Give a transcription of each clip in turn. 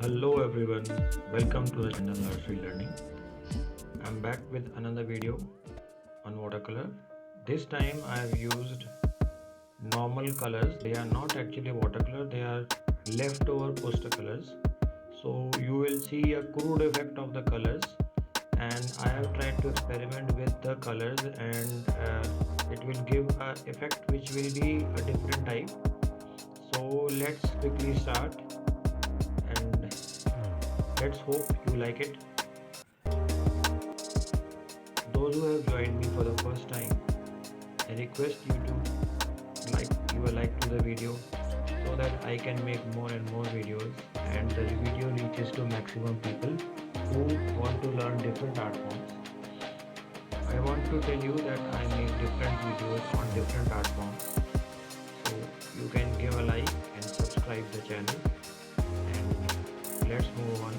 Hello everyone, welcome to the channel Nursery Learning. I'm back with another video on watercolor. This time I have used normal colors. They are not actually watercolor, they are leftover poster colors. So you will see a crude effect of the colors, and I have tried to experiment with the colors, and it will give a effect which will be a different type. So let's quickly start, and let's hope you like it. Those who have joined me for the first time, I request you to give a like to the video so that I can make more and more videos and the video reaches to maximum people who want to learn different art forms. I want to tell you that I make different videos on different art forms. So you can give a like and subscribe the channel, and let's move on.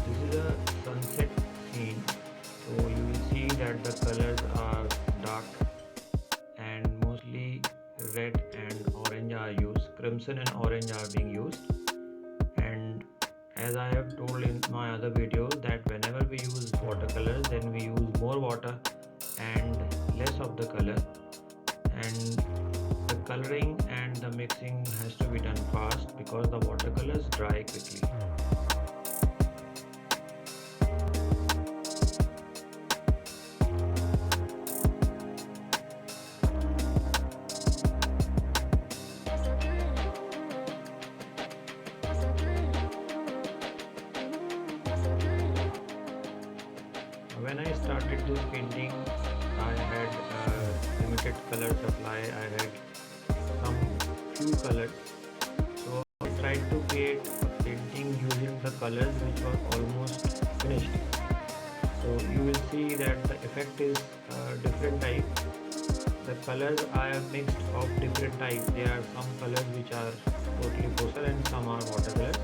This is a sunset scene, so you will see that the colors are dark and mostly red and orange are used. Crimson and orange are being used, and as I have told in my other videos that whenever we use watercolors, then we use more water and less of the color, and the coloring and the mixing has to be done fast because the watercolors dry quickly. When I started this painting, I had limited color supply. I had some few colors, so I tried to create a painting using the colors which were almost finished. So you will see that the effect is different type. The colors I have mixed of different types. There are some colors which are totally poster and some are watercolors.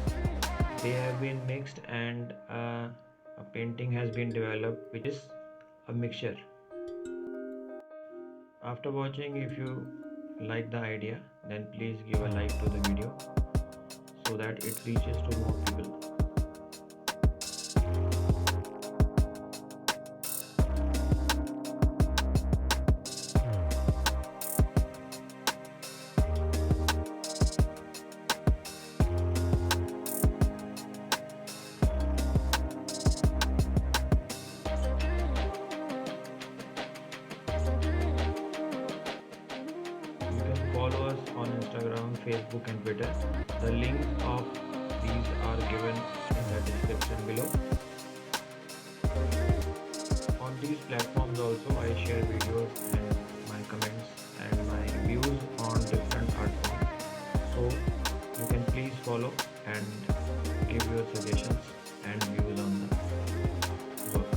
They have been mixed, and a painting has been developed which is a mixture. After watching, if you like the idea, then please give a like to the video so that it reaches to more people. Follow us on Instagram, Facebook and Twitter. The links of these are given in the description below. On these platforms also I share videos and my comments and my views on different art forms. So you can please follow and give your suggestions and views on the work.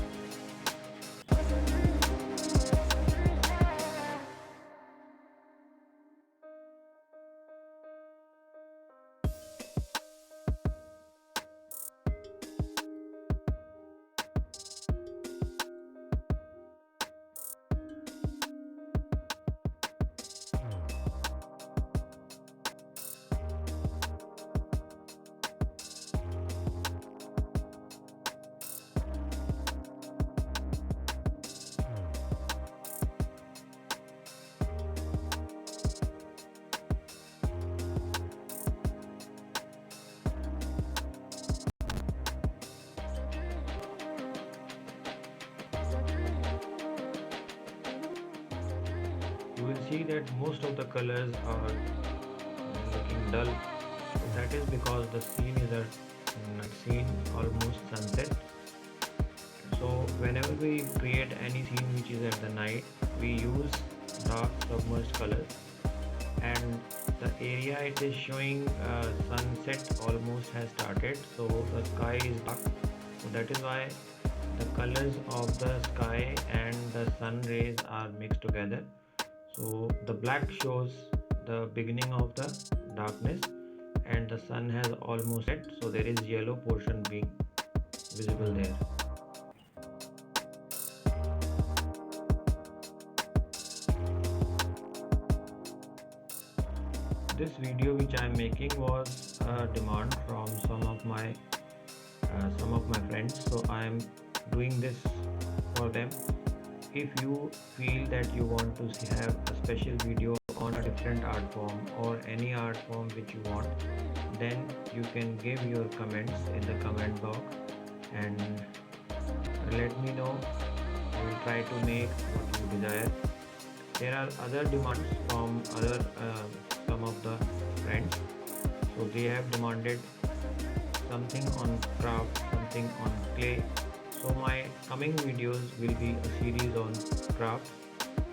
You will see that most of the colors are looking dull. So that is because the scene is a night scene, almost sunset. So whenever we create any scene which is at the night, we use dark submerged colors, and the area it is showing sunset almost has started, so the sky is dark. So that is why the colors of the sky and the sun rays are mixed together. So the black shows the beginning of the darkness, and the sun has almost set, so there is yellow portion being visible there. this video which I am making was a demand from some of my friends, so I am doing this for them. If you feel that you want to have a special video on a different art form or any art form which you want, then you can give your comments in the comment box and let me know. I will try to make what you desire. There are other demands from other some of the friends, so they have demanded something on craft, something on clay. So my coming videos will be a series on craft.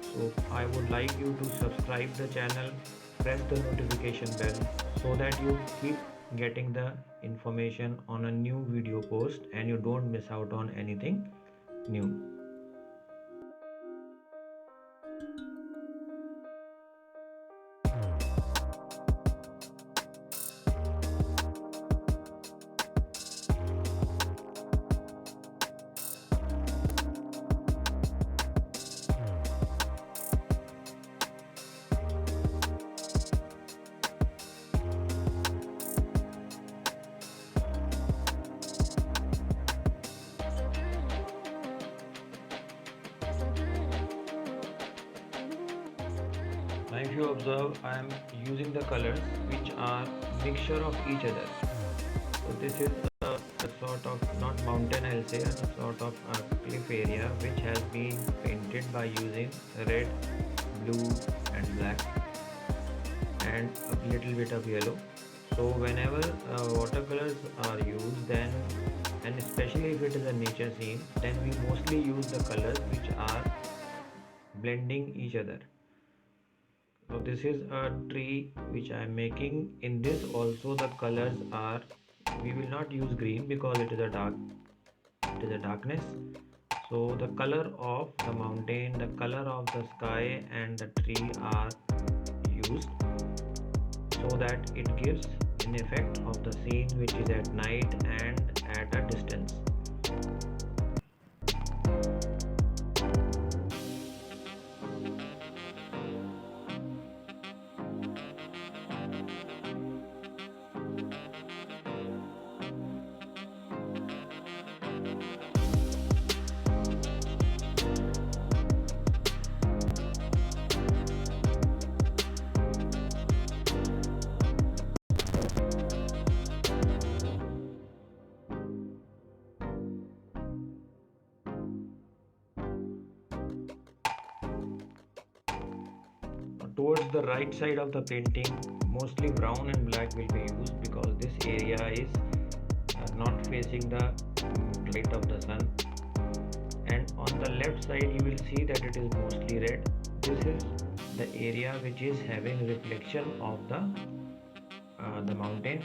So I would like you to subscribe the channel, press the notification bell so that you keep getting the information on a new video post and you don't miss out on anything new. Now if you observe, I am using the colors which are mixture of each other. So this is a sort of, not mountain, I'll say, a sort of a cliff area which has been painted by using red, blue and black and a little bit of yellow. So whenever watercolors are used, then, and especially if it is a nature scene, then we mostly use the colors which are blending each other. So this is a tree which I am making. In this also the colors are, we will not use green because it is a darkness. So the color of the mountain, the color of the sky and the tree are used so that it gives an effect of the scene which is at night and at a distance. Towards the right side of the painting, mostly brown and black will be used because this area is not facing the light of the sun. And on the left side you will see that it is mostly red. This is the area which is having reflection of the mountain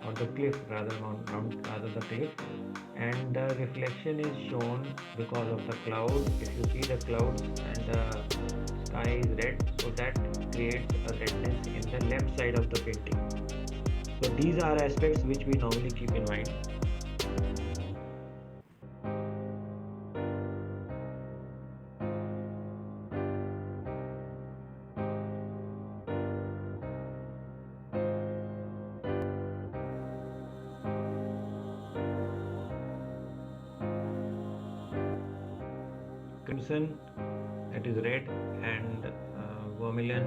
or the cliff, rather the cliff, and the reflection is shown because of the cloud. If you see the clouds and the sky is red, so that creates a redness in the left side of the painting. So these are aspects which we normally keep in mind. Crimson, that is red, and vermilion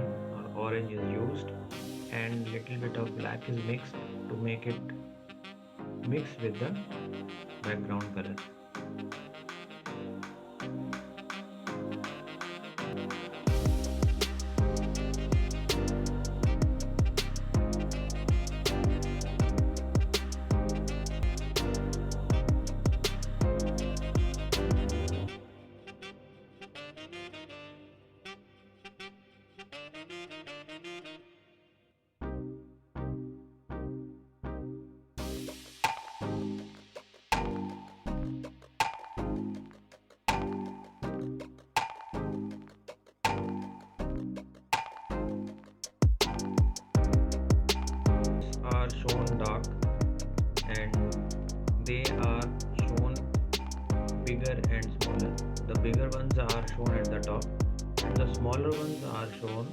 or orange is used, and little bit of black is mixed to make it mix with the background color. Are shown dark and they are shown bigger and smaller. The bigger ones are shown at the top and the smaller ones are shown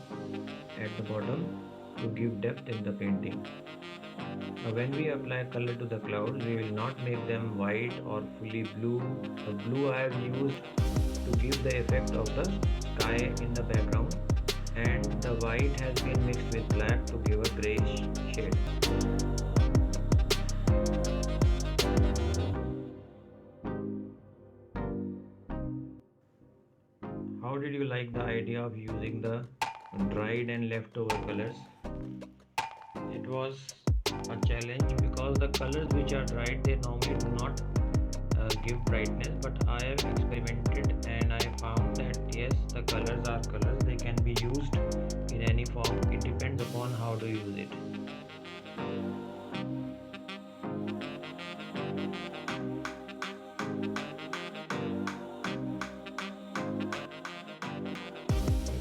at the bottom, to give depth in the painting. When we apply color to the clouds, we will not make them white or fully blue. The blue I have used to give the effect of the sky in the background, and the white has been mixed with black to give a grayish shade. How did you like the idea of using the dried and leftover colors? It was a challenge because the colors which are dried, they normally do not give brightness, but I have experimented and I found that yes, the colors are colors, they can be used in any form. It depends upon how to use it.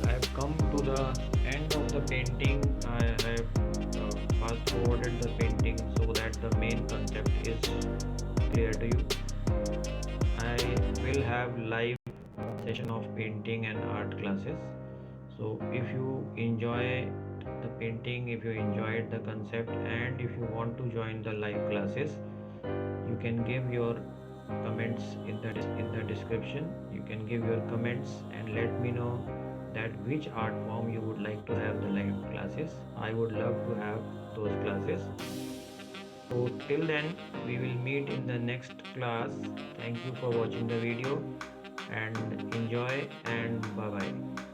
I have come to the end of the painting. I have fast forwarded the painting so that the main concept is clear to you. I will have live session of painting and art classes. So if you enjoy the painting, if you enjoyed the concept, and if you want to join the live classes, you can give your comments in the description. You can give your comments and let me know that which art form you would like to have the live classes. I would love to have those classes. So till then, we will meet in the next class. Thank you for watching the video and enjoy, and bye bye.